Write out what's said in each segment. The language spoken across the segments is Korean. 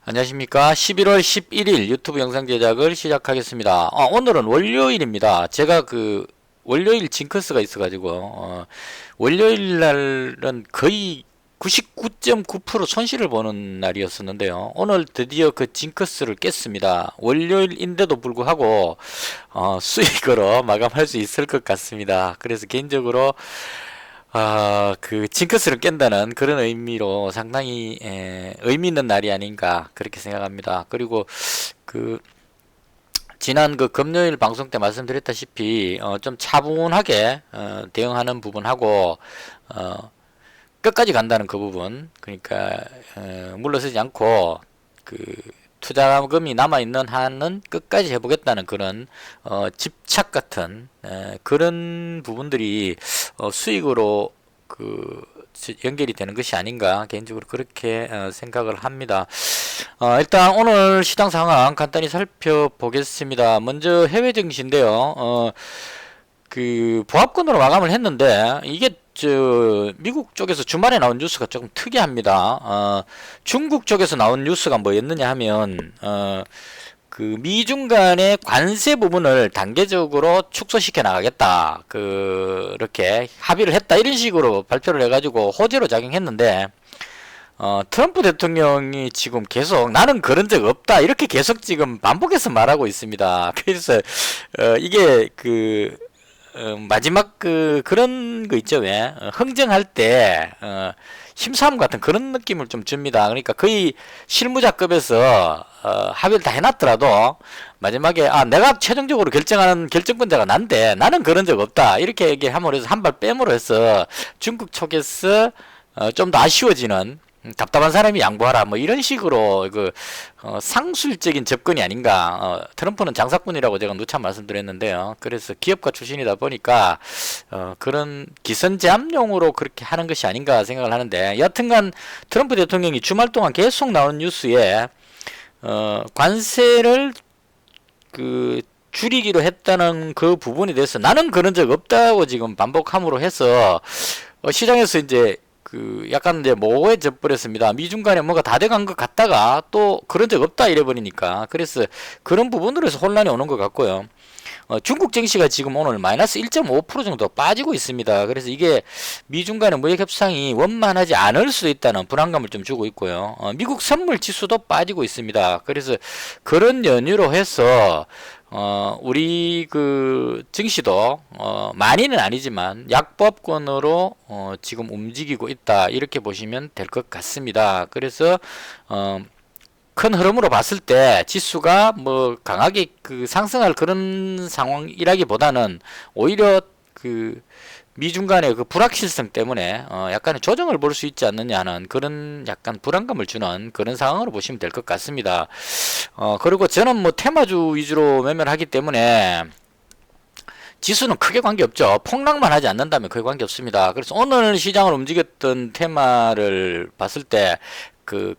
안녕하십니까. 11월 11일 유튜브 영상 제작을 시작하겠습니다. 오늘은 월요일입니다. 제가 월요일 징크스가 있어가지고 월요일 날은 거의 99.9% 손실을 보는 날이었었는데요. 오늘 드디어 그 징크스를 깼습니다. 월요일인데도 불구하고 수익으로 마감할 수 있을 것 같습니다. 그래서 개인적으로 그 징크스를 깬다는 그런 의미로 상당히 의미 있는 날이 아닌가 그렇게 생각합니다. 그리고 그 지난 그 금요일 방송 때 말씀드렸다시피 좀 차분하게 대응하는 부분하고 끝까지 간다는 그 부분, 그러니까 물러서지 않고 그 투자금이 남아있는 한은 끝까지 해보겠다는 그런 집착 같은 그런 부분들이 수익으로 연결이 되는 것이 아닌가 개인적으로 그렇게 생각을 합니다. 일단 오늘 시장 상황 간단히 살펴보겠습니다. 먼저 해외 증시인데요. 그 보합권으로 마감을 했는데 이게 미국 쪽에서 주말에 나온 뉴스가 조금 특이합니다. 중국 쪽에서 나온 뉴스가 뭐였느냐 하면 그 미중 간의 관세 부분을 단계적으로 축소시켜 나가겠다, 그렇게 합의를 했다, 이런 식으로 발표를 해가지고 호재로 작용했는데 트럼프 대통령이 지금 계속 나는 그런 적 없다 이렇게 계속 지금 반복해서 말하고 있습니다. 그래서 이게 마지막 그런 거 있죠, 왜? 흥정할 때, 힘싸움 같은 그런 느낌을 좀 줍니다. 그러니까 거의 실무자급에서, 합의를 다 해놨더라도, 마지막에, 내가 최종적으로 결정하는 결정권자가 난데, 나는 그런 적 없다. 이렇게 얘기함으로 해서 한 발 빼므로 해서 중국 쪽에서, 좀 더 아쉬워지는, 답답한 사람이 양보하라 뭐 이런 식으로 상술적인 접근이 아닌가. 트럼프는 장사꾼이라고 제가 누차 말씀드렸는데요. 그래서 기업가 출신이다 보니까 그런 기선제압용으로 그렇게 하는 것이 아닌가 생각을 하는데, 여튼간 트럼프 대통령이 주말 동안 계속 나온 뉴스에 관세를 줄이기로 했다는 그 부분에 대해서 나는 그런 적 없다고 지금 반복함으로 해서 시장에서 이제 약간 이제 모호해져 버렸습니다. 미중 간에 뭔가 다 돼간 것 같다가 또 그런 적 없다 이래버리니까. 그래서 그런 부분으로 해서 혼란이 오는 것 같고요. 중국 증시가 지금 오늘 마이너스 1.5% 정도 빠지고 있습니다. 그래서 이게 미중 간의 무역 협상이 원만하지 않을 수도 있다는 불안감을 좀 주고 있고요. 미국 선물 지수도 빠지고 있습니다. 그래서 그런 연유로 해서 우리 증시도 많이는 아니지만 약보합권으로 지금 움직이고 있다 이렇게 보시면 될 것 같습니다. 그래서 큰 흐름으로 봤을 때 지수가 뭐 강하게 상승할 그런 상황이라기보다는 오히려 미중 간의 불확실성 때문에 약간의 조정을 볼 수 있지 않느냐는 그런 약간 불안감을 주는 그런 상황으로 보시면 될 것 같습니다. 그리고 저는 뭐 테마주 위주로 매매를 하기 때문에 지수는 크게 관계없죠. 폭락만 하지 않는다면 크게 관계없습니다. 그래서 오늘 시장을 움직였던 테마를 봤을 때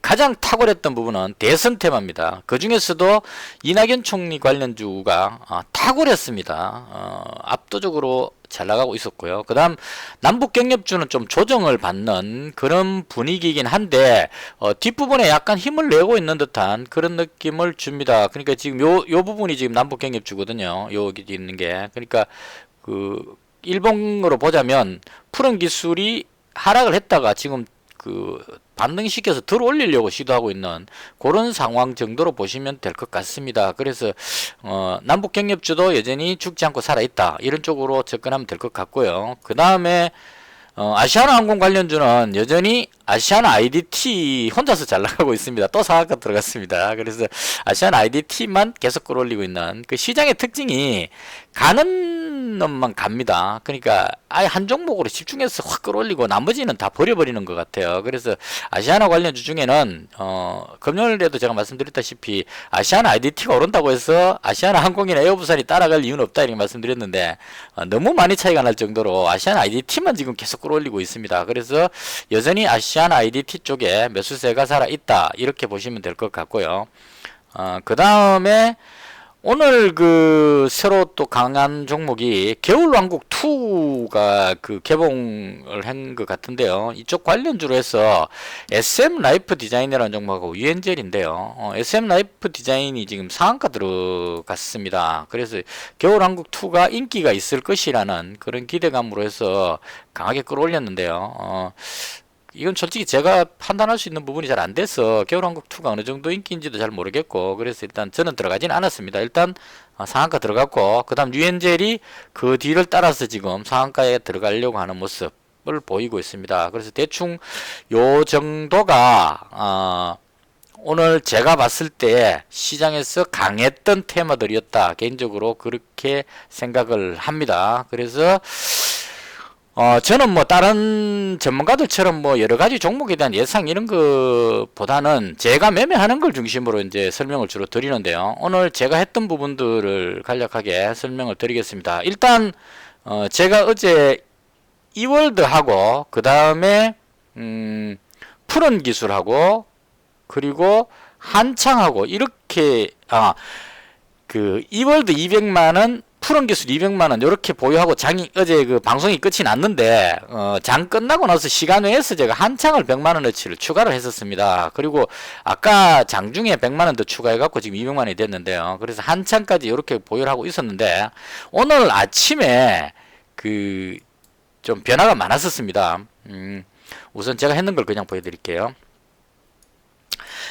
가장 탁월했던 부분은 대선 테마입니다. 그 중에서도 이낙연 총리 관련주가 탁월했습니다. 압도적으로 잘 나가고 있었고요. 그 다음 남북경협주는 좀 조정을 받는 그런 분위기이긴 한데 뒷부분에 약간 힘을 내고 있는 듯한 그런 느낌을 줍니다. 그러니까 지금 요 부분이 지금 남북경협주거든요. 여기 있는 게. 그러니까 일본으로 보자면 푸른 기술이 하락을 했다가 지금 반등시켜서 들어 올리려고 시도하고 있는 그런 상황 정도로 보시면 될 것 같습니다. 그래서 남북경협주도 여전히 죽지 않고 살아있다 이런 쪽으로 접근하면 될 것 같고요. 그 다음에 아시아나항공 관련주는 여전히 아시아나 IDT 혼자서 잘 나가고 있습니다. 또 사각가 들어갔습니다. 그래서 아시아나 IDT만 계속 끌어올리고 있는 시장의 특징이 가는 놈만 갑니다. 그러니까 아예 한 종목으로 집중해서 확 끌어올리고 나머지는 다 버려버리는 것 같아요. 그래서 아시아나 관련주 중에는 금요일에도 제가 말씀드렸다시피 아시아나 IDT가 오른다고 해서 아시아나 항공이나 에어부산이 따라갈 이유는 없다 이렇게 말씀드렸는데 너무 많이 차이가 날 정도로 아시아나 IDT만 지금 계속 끌어올리고 있습니다. 그래서 여전히 아시아나 IDT 쪽에 매수세가 살아있다 이렇게 보시면 될 것 같고요. 그 다음에 오늘 그 새로 또 강한 종목이 겨울왕국 2가 그 개봉을 한 것 같은데요. 이쪽 관련주로 해서 SM 라이프 디자인이라는 종목하고 유엔젤인데요. SM 라이프 디자인이 지금 상한가 들어갔습니다. 그래서 겨울왕국 2가 인기가 있을 것이라는 그런 기대감으로 해서 강하게 끌어올렸는데요. 이건 솔직히 제가 판단할 수 있는 부분이 잘 안 돼서 겨울왕국2가 어느 정도 인기인지도 잘 모르겠고, 그래서 일단 저는 들어가진 않았습니다. 일단 상한가 들어갔고, 그 다음 유엔젤이 그 뒤를 따라서 지금 상한가에 들어가려고 하는 모습을 보이고 있습니다. 그래서 대충 요 정도가 오늘 제가 봤을 때 시장에서 강했던 테마들이었다, 개인적으로 그렇게 생각을 합니다. 그래서 저는 뭐 다른 전문가들처럼 뭐 여러 가지 종목에 대한 예상 이런 것보다는 제가 매매하는 걸 중심으로 이제 설명을 주로 드리는데요. 오늘 제가 했던 부분들을 간략하게 설명을 드리겠습니다. 일단 제가 어제 이월드하고 그 다음에 푸른 기술하고 그리고 한창하고 이렇게 그 이월드 200만원 푸른 기술 200만원 이렇게 보유하고 장이 어제 그 방송이 끝이 났는데 장 끝나고 나서 시간 외에서 제가 한창을 100만원어치를 추가를 했었습니다. 그리고 아까 장중에 100만원 더 추가해 갖고 지금 200만원이 됐는데요. 그래서 한창까지 이렇게 보유를 하고 있었는데 오늘 아침에 그 좀 변화가 많았었습니다. 우선 제가 했는 걸 그냥 보여드릴게요.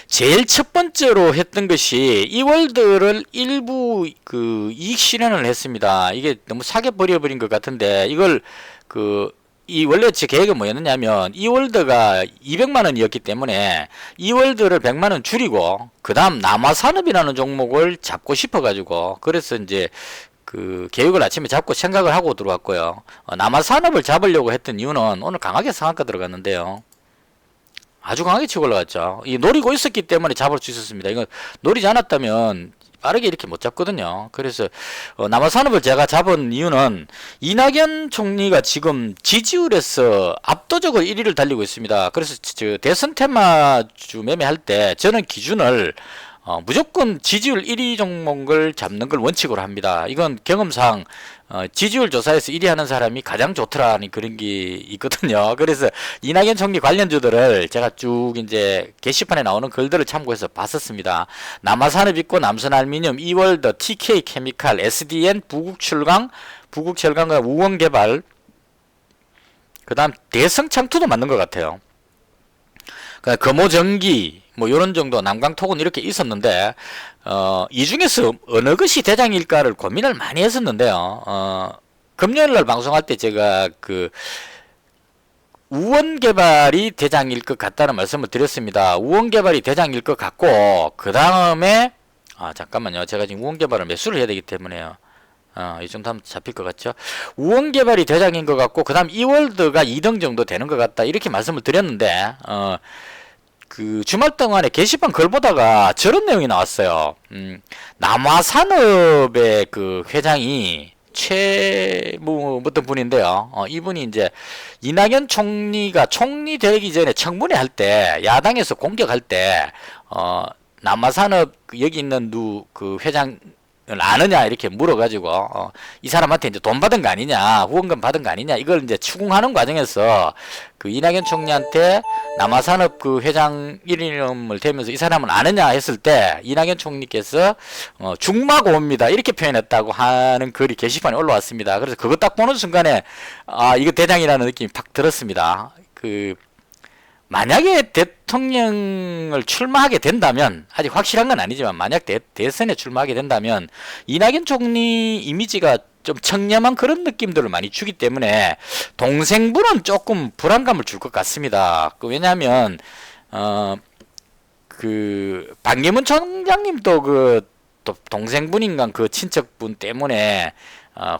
제일 첫 번째로 했던 것이 이월드를 일부 그 이익 실현을 했습니다. 이게 너무 사게 버려버린 것 같은데 이걸 원래 제 계획은 뭐였느냐면 이월드가 200만원이었기 때문에 이월드를 100만원 줄이고 그 다음 남아산업이라는 종목을 잡고 싶어 가지고 그래서 이제 그 계획을 아침에 잡고 생각을 하고 들어왔고요. 남아산업을 잡으려고 했던 이유는 오늘 강하게 상한가 들어갔는데요. 아주 강하게 치고 올라갔죠. 이 노리고 있었기 때문에 잡을 수 있었습니다. 이거 노리지 않았다면 빠르게 이렇게 못 잡거든요. 그래서 남아산업을 제가 잡은 이유는 이낙연 총리가 지금 지지율에서 압도적으로 1위를 달리고 있습니다. 그래서 저 대선 테마주 매매할 때 저는 기준을 무조건 지지율 1위 종목을 잡는 걸 원칙으로 합니다. 이건 경험상 지지율 조사에서 1위 하는 사람이 가장 좋더라는 그런 게 있거든요. 그래서 이낙연 총리 관련주들을 제가 쭉 이제 게시판에 나오는 글들을 참고해서 봤었습니다. 남아산업 있고 남선알미늄, 이월드, TK케미칼, SDN, 부국출강, 부국철강과 우원개발, 그 다음 대성창투도 맞는 것 같아요. 금호전기 뭐 요런 정도, 남강토군 이렇게 있었는데 이 중에서 어느 것이 대장일까를 고민을 많이 했었는데요. 금요일날 방송할 때 제가 그 우원개발이 대장일 것 같다는 말씀을 드렸습니다. 우원개발이 대장일 것 같고 그 다음에 잠깐만요. 제가 지금 우원개발을 매수를 해야 되기 때문에요. 이 정도 하면 잡힐 것 같죠. 우원개발이 대장인 것 같고 그 다음 이월드가 2등 정도 되는 것 같다 이렇게 말씀을 드렸는데 그 주말 동안에 게시판 글 보다가 저런 내용이 나왔어요. 남화산업의 그 회장이 어떤 분인데요. 이분이 이제 이낙연 총리가 총리 되기 전에 청문회 할 때 야당에서 공격할 때 남화산업 여기 있는 그 회장 아느냐 이렇게 물어가지고 이 사람한테 이제 돈 받은 거 아니냐, 후원금 받은 거 아니냐 이걸 이제 추궁하는 과정에서 그 이낙연 총리한테 남아산업 그 회장 이름을 대면서 이 사람은 아느냐 했을 때 이낙연 총리께서 중마고입니다 이렇게 표현했다고 하는 글이 게시판에 올라왔습니다. 그래서 그거 딱 보는 순간에 이거 대장이라는 느낌이 팍 들었습니다. 만약에 대통령을 출마하게 된다면, 아직 확실한 건 아니지만 만약 대선에 출마하게 된다면 이낙연 총리 이미지가 좀 청렴한 그런 느낌들을 많이 주기 때문에 동생분은 조금 불안감을 줄 것 같습니다. 왜냐하면 그 반기문 총장님도 또 동생분인가 그 친척분 때문에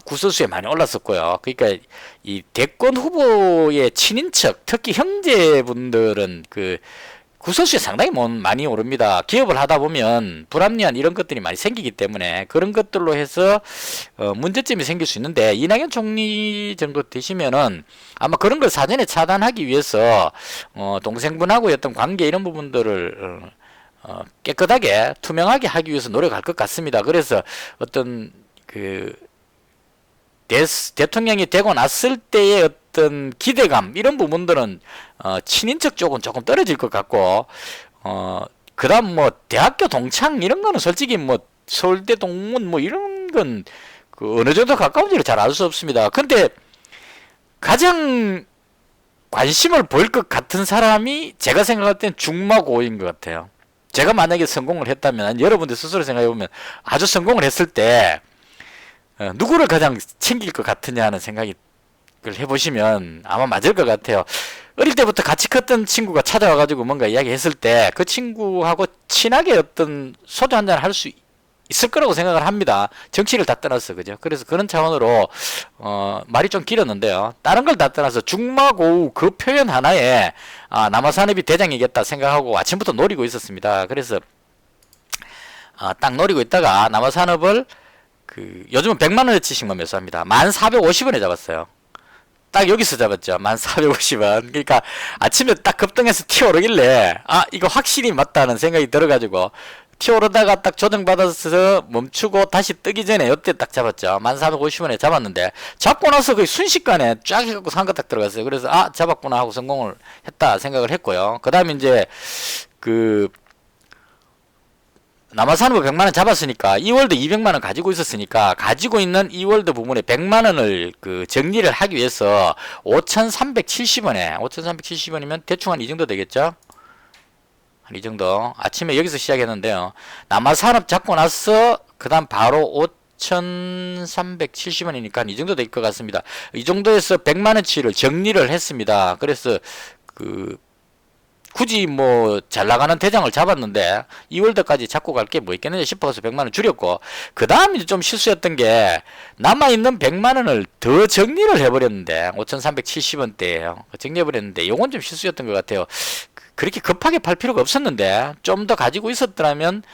구설수에 많이 올랐었고요. 그러니까 이 대권 후보의 친인척, 특히 형제분들은 그 구설수에 상당히 많이 오릅니다. 기업을 하다 보면 불합리한 이런 것들이 많이 생기기 때문에 그런 것들로 해서 문제점이 생길 수 있는데 이낙연 총리 정도 되시면은 아마 그런 걸 사전에 차단하기 위해서 동생분하고의 어떤 관계 이런 부분들을 깨끗하게 투명하게 하기 위해서 노력할 것 같습니다. 그래서 어떤 그 대통령이 되고 났을 때의 어떤 기대감 이런 부분들은 친인척 쪽은 조금 떨어질 것 같고 그다음 뭐 대학교 동창 이런 거는 솔직히 뭐 서울대 동문 뭐 이런 건 그 어느 정도 가까운지를 잘 알 수 없습니다. 근데 가장 관심을 보일 것 같은 사람이 제가 생각할 땐 중마고인 것 같아요. 제가 만약에 성공을 했다면 여러분들 스스로 생각해 보면 아주 성공을 했을 때 누구를 가장 챙길 것 같으냐 하는 생각을 해보시면 아마 맞을 것 같아요. 어릴 때부터 같이 컸던 친구가 찾아와가지고 뭔가 이야기했을 때 그 친구하고 친하게 어떤 소주 한잔 할 수 있을 거라고 생각을 합니다. 정치를 다 떠나서 그죠. 그래서 그런 차원으로 말이 좀 길었는데요. 다른 걸 다 떠나서 중마고우 그 표현 하나에 남아산업이 대장이겠다 생각하고 아침부터 노리고 있었습니다. 그래서 딱 노리고 있다가 남아산업을 요즘은 100만원어치씩 매수합니다. 1450원에 잡았어요. 딱 여기서 잡았죠. 1450원. 그러니까 아침에 딱 급등해서 튀어오르길래 이거 확실히 맞다는 생각이 들어가지고 튀어오르다가 딱 조정받아서 멈추고 다시 뜨기 전에 이때 딱 잡았죠. 1450원에 잡았는데 잡고 나서 거의 순식간에 쫙 해갖고 상가 딱 들어갔어요. 그래서 잡았구나 하고 성공을 했다 생각을 했고요. 그 다음에 이제 남아산업을 100만원 잡았으니까 이월드 200만원 가지고 있었으니까 가지고 있는 이월드 부분에 100만원을 정리를 하기 위해서 5370원에 5370원이면 대충 한 이 정도 되겠죠. 한 이 정도 아침에 여기서 시작했는데요. 남아산업 잡고 나서 그 다음 바로 5370원이니까 이 정도 될 것 같습니다. 이 정도에서 100만원치를 정리를 했습니다. 그래서 굳이 뭐 잘 나가는 대장을 잡았는데 2월달까지 잡고 갈 게 뭐 있겠느냐 싶어서 100만원 줄였고 그 다음에 좀 실수였던 게 남아있는 100만원을 더 정리를 해버렸는데 5370원대에요. 정리해버렸는데 요건 좀 실수였던 것 같아요. 그렇게 급하게 팔 필요가 없었는데 좀 더 가지고 있었더라면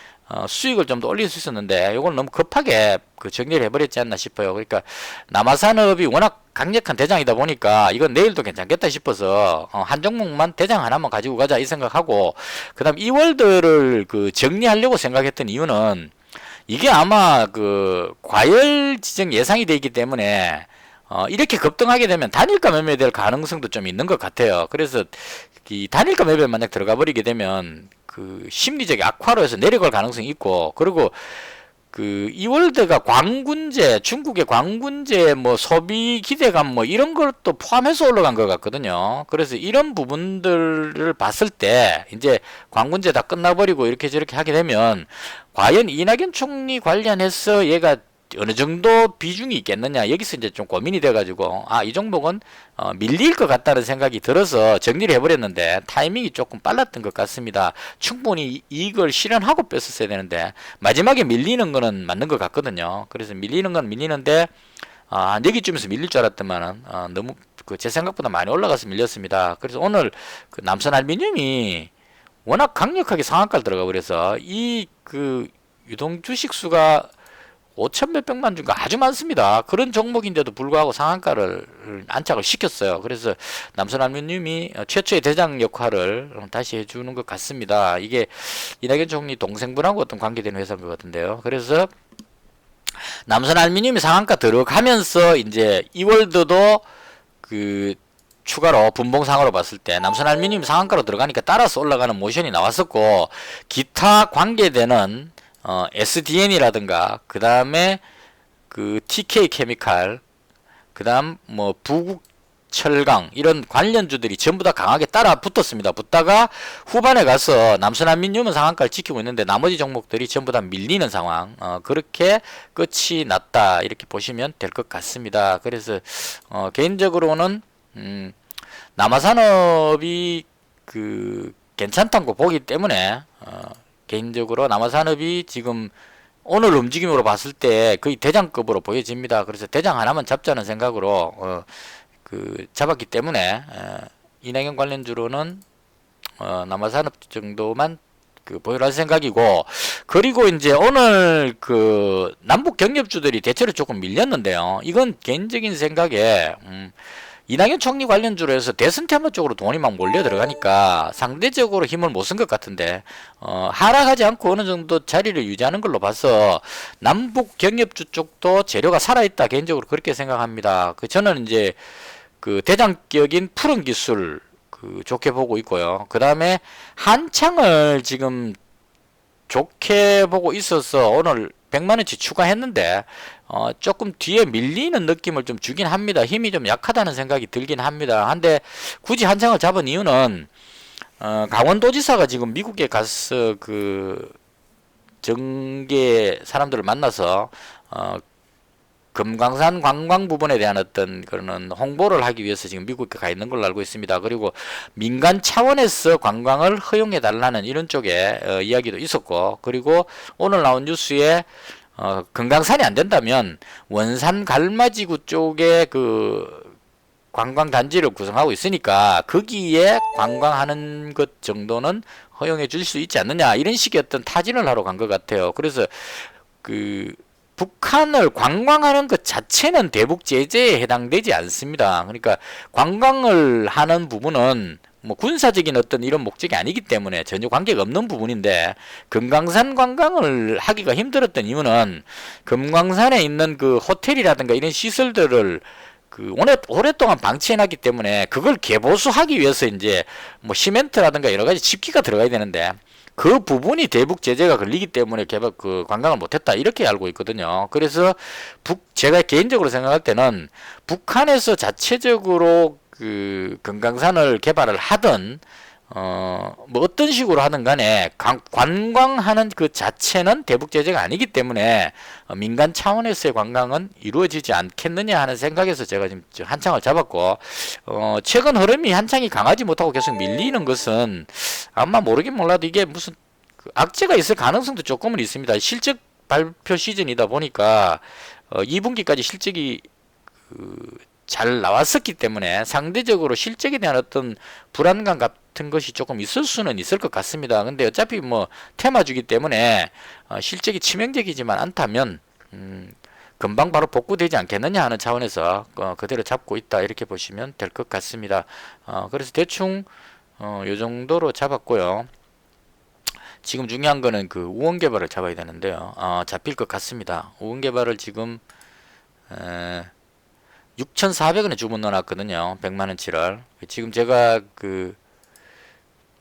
수익을 좀 더 올릴 수 있었는데 요걸 너무 급하게 정리를 해버렸지 않나 싶어요. 그러니까 남아산업이 워낙 강력한 대장이다 보니까 이건 내일도 괜찮겠다 싶어서 한 종목만 대장 하나만 가지고 가자 이 생각하고 그 다음 이월드를 정리하려고 생각했던 이유는 이게 아마 과열 지정 예상이 되어 있기 때문에 이렇게 급등하게 되면 단일가 매매될 가능성도 좀 있는 것 같아요. 그래서 이 단일가 매매 만약 들어가 버리게 되면 심리적 악화로 해서 내려갈 가능성이 있고 그리고 이월드가 광군제 중국의 광군제 뭐 소비 기대감 뭐 이런 것도 포함해서 올라간 것 같거든요. 그래서 이런 부분들을 봤을 때 이제 광군제 다 끝나버리고 이렇게 저렇게 하게 되면 과연 이낙연 총리 관련해서 얘가 어느 정도 비중이 있겠느냐 여기서 이제 좀 고민이 돼가지고 이 종목은 밀릴 것 같다는 생각이 들어서 정리를 해버렸는데 타이밍이 조금 빨랐던 것 같습니다. 충분히 이익을 실현하고 뺐었어야 되는데 마지막에 밀리는 거는 맞는 것 같거든요. 그래서 밀리는 건 밀리는데 여기쯤에서 밀릴 줄 알았더만은 너무 제 생각보다 많이 올라가서 밀렸습니다. 그래서 오늘 남선알미늄이 워낙 강력하게 상한가를 들어가 버려서 유동 주식수가 5천 몇백만 주가 아주 많습니다. 그런 종목인데도 불구하고 상한가를 안착을 시켰어요. 그래서 남선알미늄이 최초의 대장 역할을 다시 해주는 것 같습니다. 이게 이낙연 총리 동생분하고 어떤 관계되는 회사인 것 같은데요. 그래서 남선알미늄이 상한가 들어가면서 이제 이월드도 추가로 분봉상으로 봤을 때 남선알미늄 상한가로 들어가니까 따라서 올라가는 모션이 나왔었고 기타 관계되는 SDN이라든가 그 다음에 TK 케미칼 그 다음 뭐 부국철강 이런 관련주들이 전부 다 강하게 따라 붙었습니다. 붙다가 후반에 가서 남선알미늄은 상한가를 지키고 있는데 나머지 종목들이 전부 다 밀리는 상황 그렇게 끝이 났다 이렇게 보시면 될 것 같습니다. 그래서 개인적으로는 남아산업이 괜찮다고 보기 때문에 개인적으로 남아산업이 지금 오늘 움직임으로 봤을 때 거의 대장급으로 보여집니다. 그래서 대장 하나만 잡자는 생각으로 잡았기 때문에 이낙연 관련주로는 남아산업 정도만 보유할 생각이고 그리고 이제 오늘 남북 경협주들이 대체로 조금 밀렸는데요. 이건 개인적인 생각에 이낙연 총리 관련주로 해서 대선 테마 쪽으로 돈이 막 몰려 들어가니까 상대적으로 힘을 못 쓴 것 같은데 하락하지 않고 어느 정도 자리를 유지하는 걸로 봐서 남북 경협주 쪽도 재료가 살아있다 개인적으로 그렇게 생각합니다. 저는 이제 그 대장격인 푸른 기술 좋게 보고 있고요. 그 다음에 한창을 지금 좋게 보고 있어서 오늘 100만원치 추가했는데 조금 뒤에 밀리는 느낌을 좀 주긴 합니다. 힘이 좀 약하다는 생각이 들긴 합니다. 한데 굳이 한창을 잡은 이유는 강원도지사가 지금 미국에 가서 그 정계 사람들을 만나서 금강산 관광 부분에 대한 어떤 그런 홍보를 하기 위해서 지금 미국에 가 있는 걸로 알고 있습니다. 그리고 민간 차원에서 관광을 허용해 달라는 이런 쪽에 이야기도 있었고, 그리고 오늘 나온 뉴스에 금강산이 안 된다면 원산 갈마지구 쪽에 그 관광 단지를 구성하고 있으니까 거기에 관광하는 것 정도는 허용해 줄 수 있지 않느냐, 이런 식의 어떤 타진을 하러 간 것 같아요. 그래서 그 북한을 관광하는 것 자체는 대북 제재에 해당되지 않습니다. 그러니까 관광을 하는 부분은 뭐 군사적인 어떤 이런 목적이 아니기 때문에 전혀 관계가 없는 부분인데, 금강산 관광을 하기가 힘들었던 이유는 금강산에 있는 그 호텔이라든가 이런 시설들을 오랫동안 방치해놨기 때문에 그걸 개보수하기 위해서 이제 뭐 시멘트라든가 여러 가지 집기가 들어가야 되는데 그 부분이 대북 제재가 걸리기 때문에 관광을 못했다, 이렇게 알고 있거든요. 그래서 제가 개인적으로 생각할 때는 북한에서 자체적으로 그 금강산을 개발을 하든 뭐 어떤 식으로 하든 간에 관광하는 그 자체는 대북 제재가 아니기 때문에 민간 차원에서의 관광은 이루어지지 않겠느냐 하는 생각에서 제가 지금 한창을 잡았고, 최근 흐름이 한창이 강하지 못하고 계속 밀리는 것은 아마 모르긴 몰라도 이게 무슨 악재가 있을 가능성도 조금은 있습니다. 실적 발표 시즌이다 보니까 2분기까지 실적이 잘 나왔었기 때문에 상대적으로 실적에 대한 어떤 불안감 같은 것이 조금 있을 수는 있을 것 같습니다. 근데 어차피 뭐 테마주기 때문에 실적이 치명적이지만 않다면 금방 바로 복구되지 않겠느냐 하는 차원에서 그대로 잡고 있다, 이렇게 보시면 될 것 같습니다. 그래서 대충 요 정도로 잡았고요. 지금 중요한 거는 그 우원개발을 잡아야 되는데요. 잡힐 것 같습니다. 우원개발을 지금 6,400원에 주문 넣어놨거든요. 100만원치를. 지금 제가 그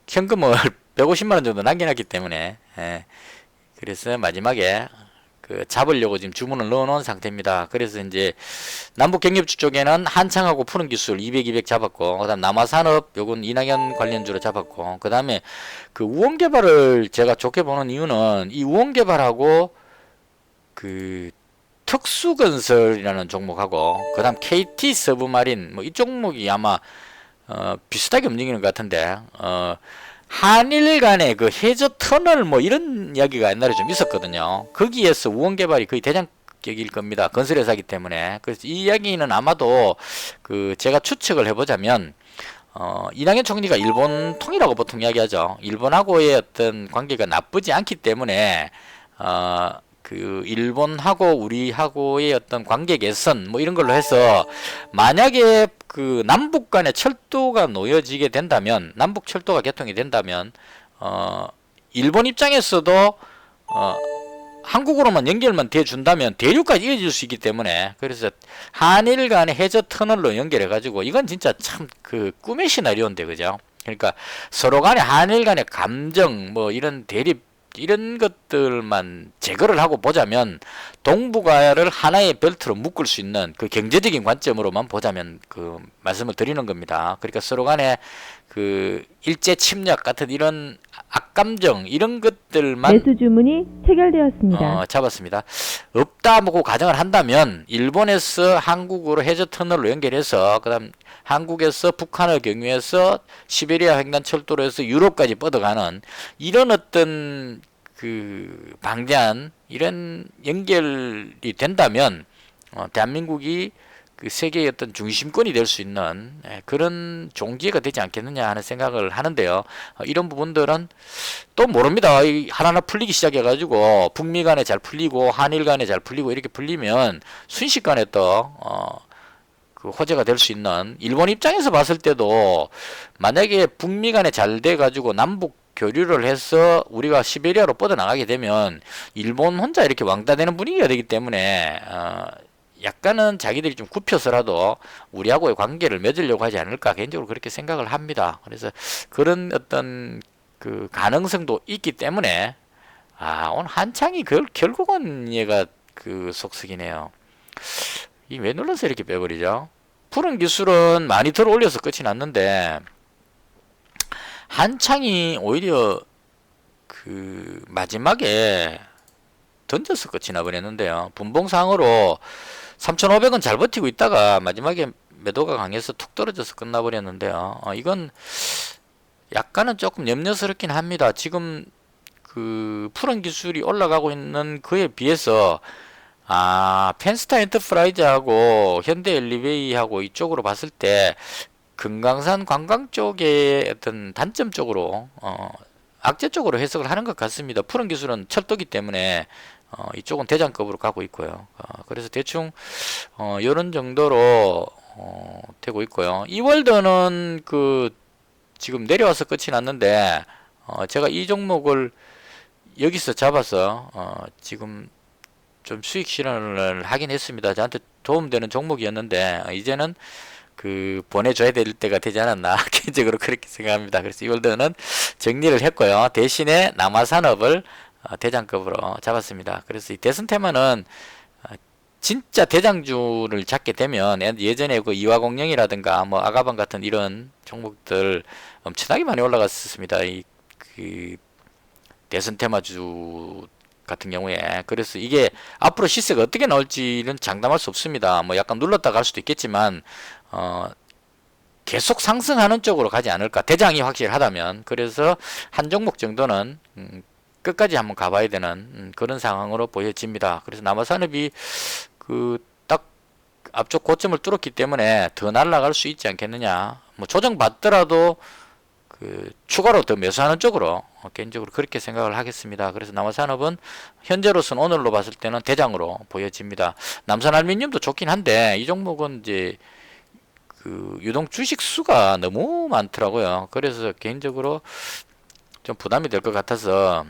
현금을 150만원 정도 남겨놨기 때문에 그래서 마지막에 그 잡으려고 지금 주문을 넣어놓은 상태입니다. 그래서 이제 남북경협주 쪽에는 한창하고 푸른 기술 200, 200 잡았고, 그 다음 남아산업 요건 이낙연 관련주로 잡았고, 그 다음에 그 우원개발을 제가 좋게 보는 이유는 이 우원개발하고 그 특수건설이라는 종목하고 그 다음 KT 서브마린 뭐 이 종목이 아마 비슷하게 움직이는 것 같은데 한일 간의 그 해저 터널 뭐 이런 이야기가 옛날에 좀 있었거든요. 거기에서 우원개발이 거의 대장격일 겁니다. 건설회사이기 때문에. 그래서 이 이야기는 아마도 그 제가 추측을 해보자면 이낙연 총리가 일본 통이라고 보통 이야기하죠. 일본하고의 어떤 관계가 나쁘지 않기 때문에 그 일본하고 우리하고의 어떤 관계 개선 뭐 이런 걸로 해서 만약에 그 남북 간의 철도가 놓여지게 된다면, 남북 철도가 개통이 된다면 일본 입장에서도 한국으로만 연결만 돼 준다면 대륙까지 이어질 수 있기 때문에, 그래서 한일 간의 해저 터널로 연결해 가지고 이건 진짜 참 그 꿈의 시나리오인데, 그죠? 그러니까 서로 간에 한일 간의 감정 뭐 이런 대립 이런 것들만 제거를 하고 보자면 동북아를 하나의 벨트로 묶을 수 있는 그 경제적인 관점으로만 보자면 그 말씀을 드리는 겁니다. 그러니까 서로 간에 그 일제 침략 같은 이런 악감정 이런 것들만 매수 주문이 체결되었습니다. 잡았습니다. 없다 보고 가정을 한다면 일본에서 한국으로 해저 터널로 연결해서 그다음 한국에서 북한을 경유해서 시베리아 횡단철도로 해서 유럽까지 뻗어가는 이런 어떤 그 방대한 이런 연결이 된다면 대한민국이 그 세계의 어떤 중심권이 될 수 있는 그런 종기회가 되지 않겠느냐 하는 생각을 하는데요. 이런 부분들은 또 모릅니다. 하나하나 풀리기 시작해가지고 북미 간에 잘 풀리고 한일 간에 잘 풀리고 이렇게 풀리면 순식간에 또 그 호재가 될 수 있는, 일본 입장에서 봤을 때도 만약에 북미 간에 잘 돼 가지고 남북 교류를 해서 우리가 시베리아로 뻗어나가게 되면 일본 혼자 이렇게 왕따되는 분위기가 되기 때문에 약간은 자기들이 좀 굽혀서라도 우리하고의 관계를 맺으려고 하지 않을까, 개인적으로 그렇게 생각을 합니다. 그래서 그런 어떤 그 가능성도 있기 때문에 오늘 한창이 결국은 얘가 그 속석이네요. 이 왜 눌러서 이렇게 빼버리죠? 푸른 기술은 많이 들어 올려서 끝이 났는데 한창이 오히려 그 마지막에 던져서 끝이 나버렸는데요. 분봉상으로 3,500원 잘 버티고 있다가 마지막에 매도가 강해서 툭 떨어져서 끝나버렸는데요. 이건 약간은 조금 염려스럽긴 합니다. 지금 그 푸른 기술이 올라가고 있는 그에 비해서 펜스타 엔터프라이즈하고 현대 엘리베이하고 이쪽으로 봤을 때 금강산 관광 쪽의 어떤 단점 쪽으로 악재 쪽으로 해석을 하는 것 같습니다. 푸른 기술은 철도기 때문에 이쪽은 대장급으로 가고 있고요. 그래서 대충 이런 정도로 되고 있고요. 이월드는 그 지금 내려와서 끝이 났는데 제가 이 종목을 여기서 잡아서 지금 좀 수익 실현을 하긴 했습니다. 저한테 도움되는 종목이었는데 이제는 그 보내줘야 될 때가 되지 않았나 개인적으로 그렇게 생각합니다. 그래서 이월드는 정리를 했고요. 대신에 남아산업을 대장급으로 잡았습니다. 그래서 이 대선테마는 진짜 대장주를 잡게 되면 예전에 그 이화공영이라든가 뭐 아가방 같은 이런 종목들 엄청나게 많이 올라갔었습니다. 이 그 대선테마주 같은 경우에. 그래서 이게 앞으로 시세가 어떻게 나올지는 장담할 수 없습니다. 뭐 약간 눌렀다 갈 수도 있겠지만 계속 상승하는 쪽으로 가지 않을까, 대장이 확실하다면. 그래서 한 종목 정도는 끝까지 한번 가봐야 되는 그런 상황으로 보여집니다. 그래서 남아산업이 그 딱 앞쪽 고점을 뚫었기 때문에 더 날아갈 수 있지 않겠느냐. 뭐 조정 받더라도 그 추가로 더 매수하는 쪽으로 개인적으로 그렇게 생각을 하겠습니다. 그래서 남아산업은 현재로서는 오늘로 봤을 때는 대장으로 보여집니다. 남산알루미늄도 좋긴 한데 이 종목은 이제 그 유동 주식 수가 너무 많더라고요. 그래서 개인적으로 좀 부담이 될 것 같아서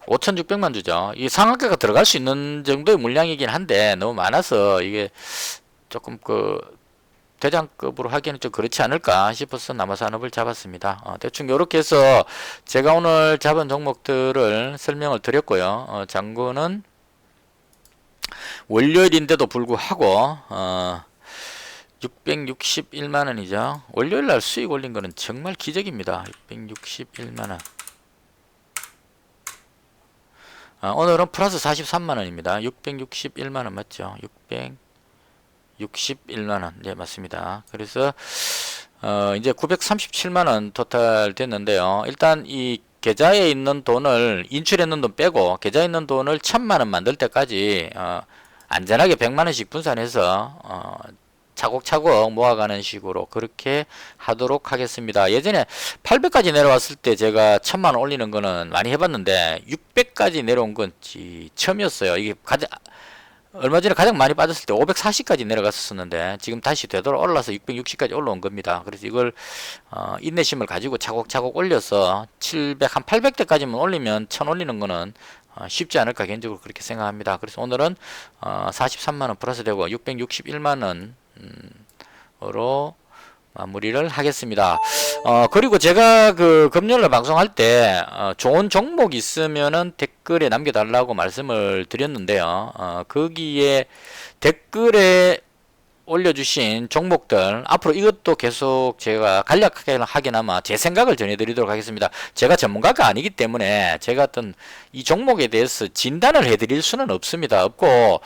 5,600만 주죠. 이 상한가가 들어갈 수 있는 정도의 물량이긴 한데 너무 많아서 이게 조금 그 대장급으로 하기에는 좀 그렇지 않을까 싶어서 남아산업을 잡았습니다. 대충 이렇게 해서 제가 오늘 잡은 종목들을 설명을 드렸고요. 장고는 월요일인데도 불구하고 661만원이죠. 월요일날 수익 올린 거는 정말 기적입니다. 661만원. 오늘은 플러스 43만원입니다. 661만원 맞죠? 661만원. 네, 맞습니다. 그래서 이제 937만원 토탈 됐는데요. 일단 이 계좌에 있는 돈을 인출했는 돈 빼고 계좌에 있는 돈을 1,000만원 만들 때까지 안전하게 100만원씩 분산해서 차곡차곡 모아가는 식으로 그렇게 하도록 하겠습니다. 예전에 800까지 내려왔을 때 제가 1,000만원 올리는 거는 많이 해봤는데 600까지 내려온 건 처음이었어요. 이게 얼마 전에 가장 많이 빠졌을 때 540까지 내려갔었는데 지금 다시 되돌아 올라서 660까지 올라온 겁니다. 그래서 이걸 인내심을 가지고 차곡차곡 올려서 700, 한 800대까지만 올리면 1,000 올리는 거는 쉽지 않을까 개인적으로 그렇게 생각합니다. 그래서 오늘은 43만원 플러스 되고 661만원 으로 마무리를 하겠습니다. 그리고 제가 그 금요일날 방송할 때 좋은 종목 있으면은 댓글에 남겨달라고 말씀을 드렸는데요. 거기에 댓글에 올려주신 종목들 앞으로 이것도 계속 제가 간략하게 하게나마 제 생각을 전해드리도록 하겠습니다. 제가 전문가가 아니기 때문에 제가 어떤 이 종목에 대해서 진단을 해드릴 수는 없습니다. 없고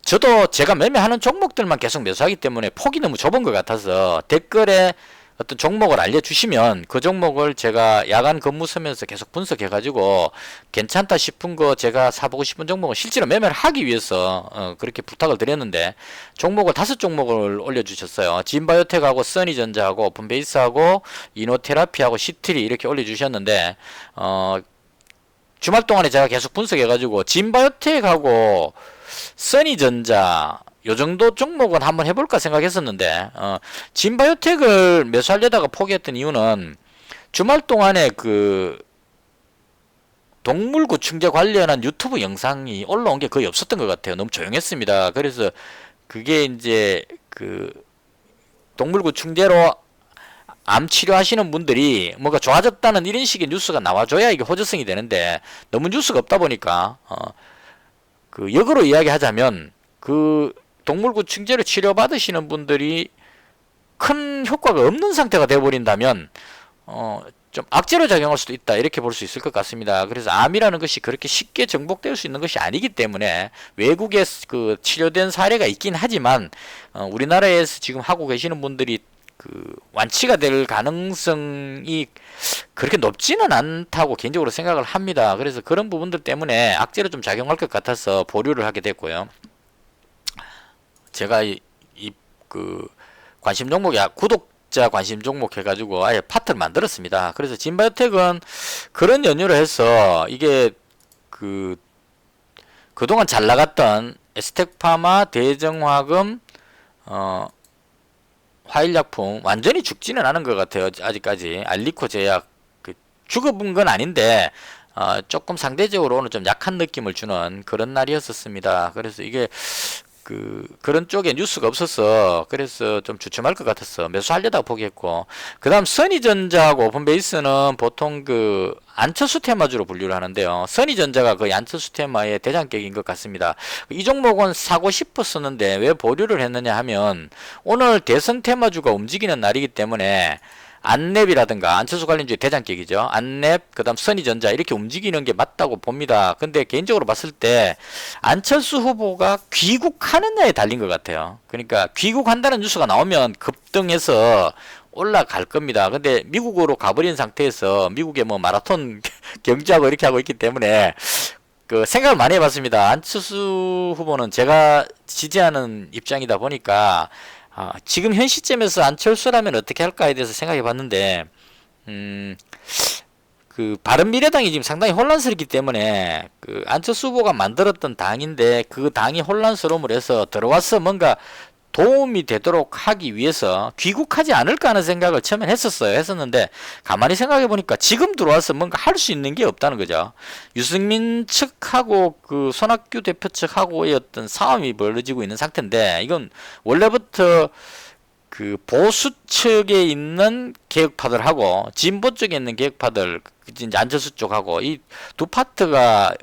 저도 제가 매매하는 종목들만 계속 매수하기 때문에 폭이 너무 좁은 것 같아서 댓글에 어떤 종목을 알려주시면 그 종목을 제가 야간 근무 서면서 계속 분석해가지고 괜찮다 싶은 거, 제가 사보고 싶은 종목을 실제로 매매를 하기 위해서 그렇게 부탁을 드렸는데 종목을 5종목을 올려주셨어요. 진바이오텍하고 써니전자하고 오픈베이스하고 이노테라피하고 시트리 이렇게 올려주셨는데 주말 동안에 제가 계속 분석해가지고 진바이오텍하고 써니전자 요 정도 종목은 한번 해볼까 생각했었는데 진바이오텍을 매수하려다가 포기했던 이유는 주말 동안에 그 동물 구충제 관련한 유튜브 영상이 올라온 게 거의 없었던 것 같아요. 너무 조용했습니다. 그래서 그게 이제 그 동물 구충제로 암 치료하시는 분들이 뭔가 좋아졌다는 이런 식의 뉴스가 나와줘야 이게 호재성이 되는데 너무 뉴스가 없다 보니까 그 역으로 이야기하자면 그 동물 구충제로 치료받으시는 분들이 큰 효과가 없는 상태가 되어버린다면 좀 악재로 작용할 수도 있다 이렇게 볼 수 있을 것 같습니다. 그래서 암이라는 것이 그렇게 쉽게 정복될 수 있는 것이 아니기 때문에 외국에 그 치료된 사례가 있긴 하지만 우리나라에서 지금 하고 계시는 분들이 그 완치가 될 가능성이 그렇게 높지는 않다고 개인적으로 생각을 합니다. 그래서 그런 부분들 때문에 악재로 좀 작용할 것 같아서 보류를 하게 됐고요. 제가 그 관심 종목이 구독자 관심 종목 해가지고 아예 파트를 만들었습니다. 그래서 진바이오텍은 그런 연유를 해서 이게 그동안 잘 나갔던 에스텍파마, 대정화금, 화일약품 완전히 죽지는 않은 것 같아요. 아직까지 알리코 제약 죽어본 건 아닌데 조금 상대적으로는 좀 약한 느낌을 주는 그런 날이었었습니다. 그래서 이게 그런 쪽에 뉴스가 없어서 그래서 좀 주춤할 것 같았어. 매수하려다가 포기했고, 그 다음 선희전자하고 오픈베이스는 보통 그 안철수 테마주로 분류를 하는데요. 선희전자가 거의 안철수 테마의 대장격인 것 같습니다. 이 종목은 사고 싶었었는데 왜 보류를 했느냐 하면 오늘 대선 테마주가 움직이는 날이기 때문에 안랩이라든가 안철수 관련주의 대장격이죠. 안랩, 그 다음 선희전자 이렇게 움직이는 게 맞다고 봅니다. 근데 개인적으로 봤을 때 안철수 후보가 귀국하느냐에 달린 것 같아요. 그러니까 귀국한다는 뉴스가 나오면 급등해서 올라갈 겁니다. 근데 미국으로 가버린 상태에서 미국에 뭐 마라톤 경주하고 이렇게 하고 있기 때문에 그 생각을 많이 해봤습니다. 안철수 후보는 제가 지지하는 입장이다 보니까 지금 현 시점에서 안철수라면 어떻게 할까에 대해서 생각해 봤는데, 그 바른미래당이 지금 상당히 혼란스럽기 때문에 그 안철수 후보가 만들었던 당인데 그 당이 혼란스러움을 해서 들어와서 뭔가 도움이 되도록 하기 위해서 귀국하지 않을까 하는 생각을 처음엔 했었는데 가만히 생각해 보니까 지금 들어와서 뭔가 할 수 있는 게 없다는 거죠. 유승민 측하고 그 손학규 대표 측하고의 어떤 싸움이 벌어지고 있는 상태인데 이건 원래부터 그 보수 측에 있는 개혁파들하고 진보 쪽에 있는 개혁파들 이제 안철수 쪽하고 이 두 파트가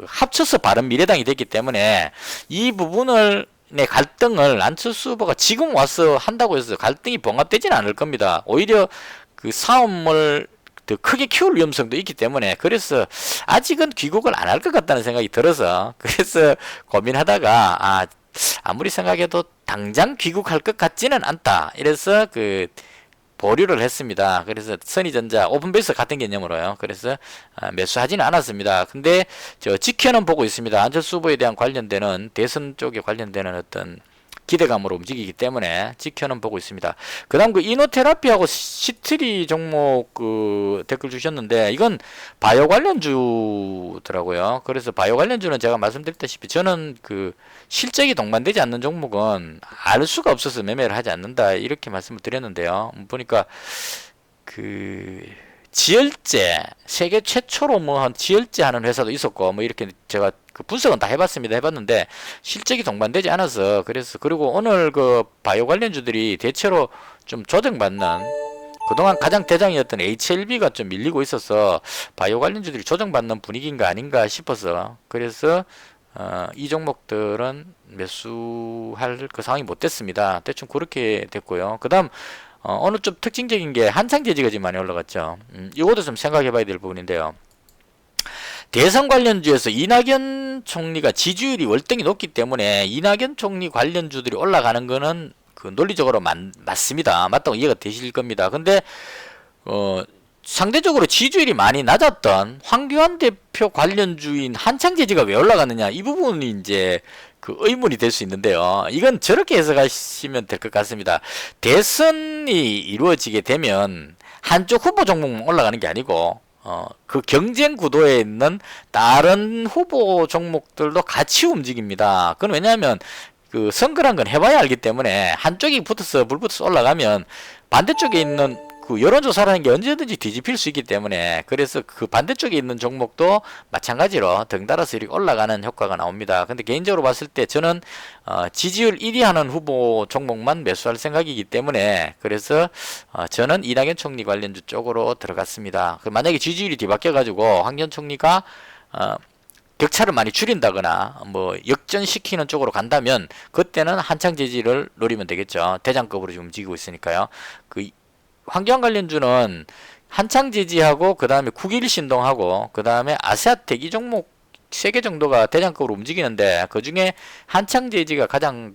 합쳐서 바른미래당이 됐기 때문에 이 부분을 갈등을 안철수 후보가 지금 와서 한다고 해서 갈등이 봉합되지는 않을 겁니다. 오히려 그 싸움을 더 크게 키울 위험성도 있기 때문에 그래서 아직은 귀국을 안 할 것 같다는 생각이 들어서 그래서 고민하다가 아무리 생각해도 당장 귀국할 것 같지는 않다. 이래서 그 보류를 했습니다. 그래서 선희전자 오픈베이스 같은 개념으로요. 그래서 매수하지는 않았습니다. 근데 저 지켜는 보고 있습니다. 안철수 후보에 대한 관련되는 대선 쪽에 관련되는 어떤 기대감으로 움직이기 때문에 지켜는 보고 있습니다. 그 다음 그 이노테라피하고 시트리 종목 그 댓글 주셨는데 이건 바이오 관련주더라고요. 그래서 바이오 관련주는 제가 말씀드렸다시피 저는 그 실적이 동반되지 않는 종목은 알 수가 없어서 매매를 하지 않는다 이렇게 말씀을 드렸는데요. 보니까 그 지혈제 세계 최초로 뭐 한 지혈제 하는 회사도 있었고 뭐 이렇게 제가 그 분석은 다 해봤는데 실적이 동반되지 않아서 그래서 그리고 오늘 그 바이오 관련주들이 대체로 좀 조정받는 그동안 가장 대장이었던 HLB가 좀 밀리고 있어서 바이오 관련주들이 조정받는 분위기인가 아닌가 싶어서 그래서 이 종목들은 매수할 그 상황이 못 됐습니다. 대충 그렇게 됐고요. 그 다음 어느 좀 특징적인 게 한창제지가 지금 많이 올라갔죠. 이것도 좀 생각해 봐야 될 부분인데요. 대선 관련주에서 이낙연 총리가 지지율이 월등히 높기 때문에 이낙연 총리 관련주들이 올라가는 거는 그 논리적으로 맞습니다. 맞다고 이해가 되실 겁니다. 근데 상대적으로 지지율이 많이 낮았던 황교안 대표 관련주인 한창제지가 왜 올라갔느냐 이 부분이 이제 그 의문이 될 수 있는데요. 이건 저렇게 해석하시면 될 것 같습니다. 대선이 이루어지게 되면 한쪽 후보 종목만 올라가는 게 아니고 그 경쟁 구도에 있는 다른 후보 종목들도 같이 움직입니다. 그건 왜냐하면 그 선거란 건 해봐야 알기 때문에 한쪽이 불 붙어서 올라가면 반대쪽에 있는 그 여론조사라는 게 언제든지 뒤집힐 수 있기 때문에, 그래서 그 반대쪽에 있는 종목도 마찬가지로 덩달아서 이렇게 올라가는 효과가 나옵니다. 근데 개인적으로 봤을 때 저는 지지율 1위 하는 후보 종목만 매수할 생각이기 때문에, 그래서 저는 이낙연 총리 관련주 쪽으로 들어갔습니다. 만약에 지지율이 뒤바뀌어 가지고 황교안 총리가 격차를 많이 줄인다거나 뭐 역전시키는 쪽으로 간다면 그때는 한창 지지를 노리면 되겠죠. 대장급으로 지금 움직이고 있으니까요. 그 환경 관련주는 한창 지지하고 그 다음에 9.11 신동하고 그 다음에 아세아텍 이 종목 3개 정도가 대장급으로 움직이는데 그 중에 한창 지지가 가장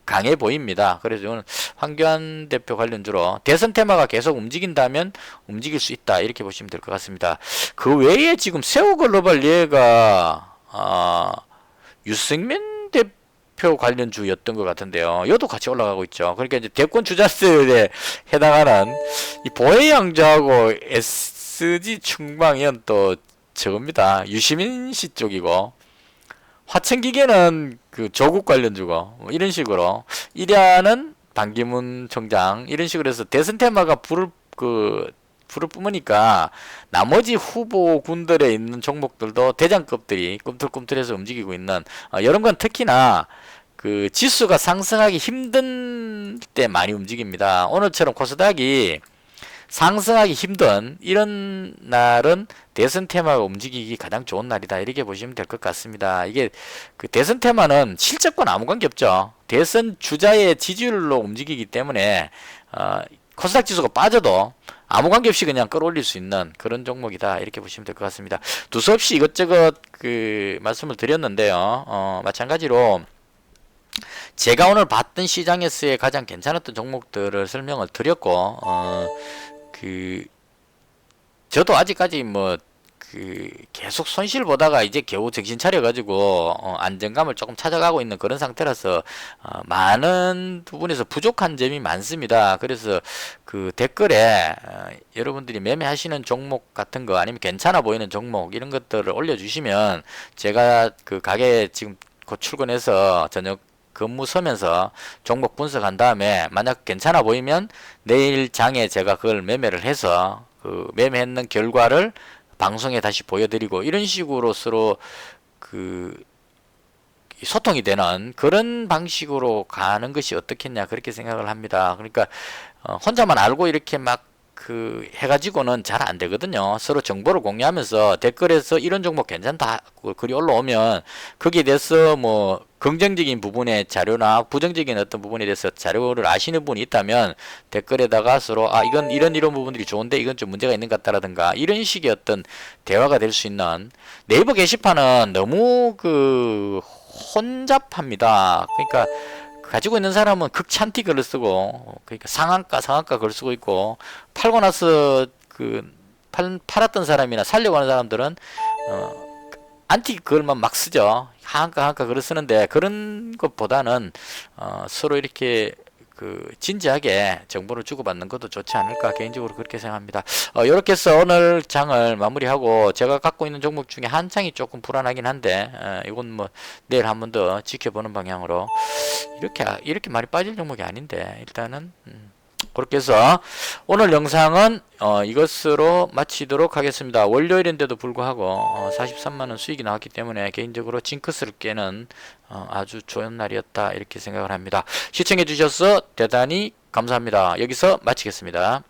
강해 보입니다. 그래서 저는 황교안 대표 관련주로 대선 테마가 계속 움직인다면 움직일 수 있다, 이렇게 보시면 될 것 같습니다. 그 외에 지금 세우글로벌 얘가 유승민 대표 관련주였던 것 같은데요. 이것도 같이 올라가고 있죠. 그러니까 이제 대권 주자들에 해당하는 이 보혜양저하고 SG 충방이는 또 저겁니다. 유시민 씨 쪽이고, 화천기계는 그 조국 관련주고, 뭐 이런 식으로, 일야는 반기문 총장, 이런 식으로 해서 대선 테마가 불을 뿜으니까 나머지 후보군들에 있는 종목들도 대장급들이 꿈틀꿈틀해서 움직이고 있는, 이런 건 특히나 그 지수가 상승하기 힘든 때 많이 움직입니다. 오늘처럼 코스닥이 상승하기 힘든 이런 날은 대선 테마가 움직이기 가장 좋은 날이다, 이렇게 보시면 될 것 같습니다. 이게 그 대선 테마는 실적과는 아무 관계 없죠. 대선 주자의 지지율로 움직이기 때문에 코스닥 지수가 빠져도 아무 관계 없이 그냥 끌어올릴 수 있는 그런 종목이다, 이렇게 보시면 될 것 같습니다. 두서없이 이것저것 말씀을 드렸는데요. 마찬가지로 제가 오늘 봤던 시장에서의 가장 괜찮았던 종목들을 설명을 드렸고, 저도 아직까지 계속 손실 보다가 이제 겨우 정신 차려가지고 안정감을 조금 찾아가고 있는 그런 상태라서 많은 부분에서 부족한 점이 많습니다. 그래서 그 댓글에 여러분들이 매매하시는 종목 같은 거 아니면 괜찮아 보이는 종목 이런 것들을 올려주시면 제가 그 가게 지금 곧 출근해서 저녁 근무 서면서 종목 분석한 다음에 만약 괜찮아 보이면 내일 장에 제가 그걸 매매를 해서 그 매매했는 결과를 방송에 다시 보여드리고, 이런 식으로 서로 소통이 되는 그런 방식으로 가는 것이 어떻겠냐, 그렇게 생각을 합니다. 그러니까 혼자만 알고 이렇게 막 해가지고는 잘 안 되거든요. 서로 정보를 공유하면서 댓글에서 이런 종목 괜찮다 글이 올라오면 거기에 대해서 뭐 긍정적인 부분의 자료나 부정적인 어떤 부분에 대해서 자료를 아시는 분이 있다면 댓글에다가 서로 이건 이런 부분들이 좋은데 이건 좀 문제가 있는 것 같다라든가, 이런 식의 어떤 대화가 될 수 있는, 네이버 게시판은 너무 혼잡합니다. 그러니까 가지고 있는 사람은 극찬티 글을 쓰고, 그러니까 상한가 글 쓰고 있고, 팔고 나서 팔았던 사람이나 살려고 하는 사람들은 안티 글만 막 쓰죠. 하한가 글을 쓰는데, 그런 것보다는 서로 이렇게 진지하게 정보를 주고받는 것도 좋지 않을까, 개인적으로 그렇게 생각합니다. 이렇게 해서 오늘 장을 마무리하고, 제가 갖고 있는 종목 중에 한창이 조금 불안하긴 한데 이건 뭐 내일 한 번 더 지켜보는 방향으로, 이렇게 많이 빠질 종목이 아닌데 일단은 그렇게 해서 오늘 영상은 이것으로 마치도록 하겠습니다. 월요일인데도 불구하고 43만원 수익이 나왔기 때문에 개인적으로 징크스를 깨는 아주 좋은 날이었다, 이렇게 생각을 합니다. 시청해 주셔서 대단히 감사합니다. 여기서 마치겠습니다.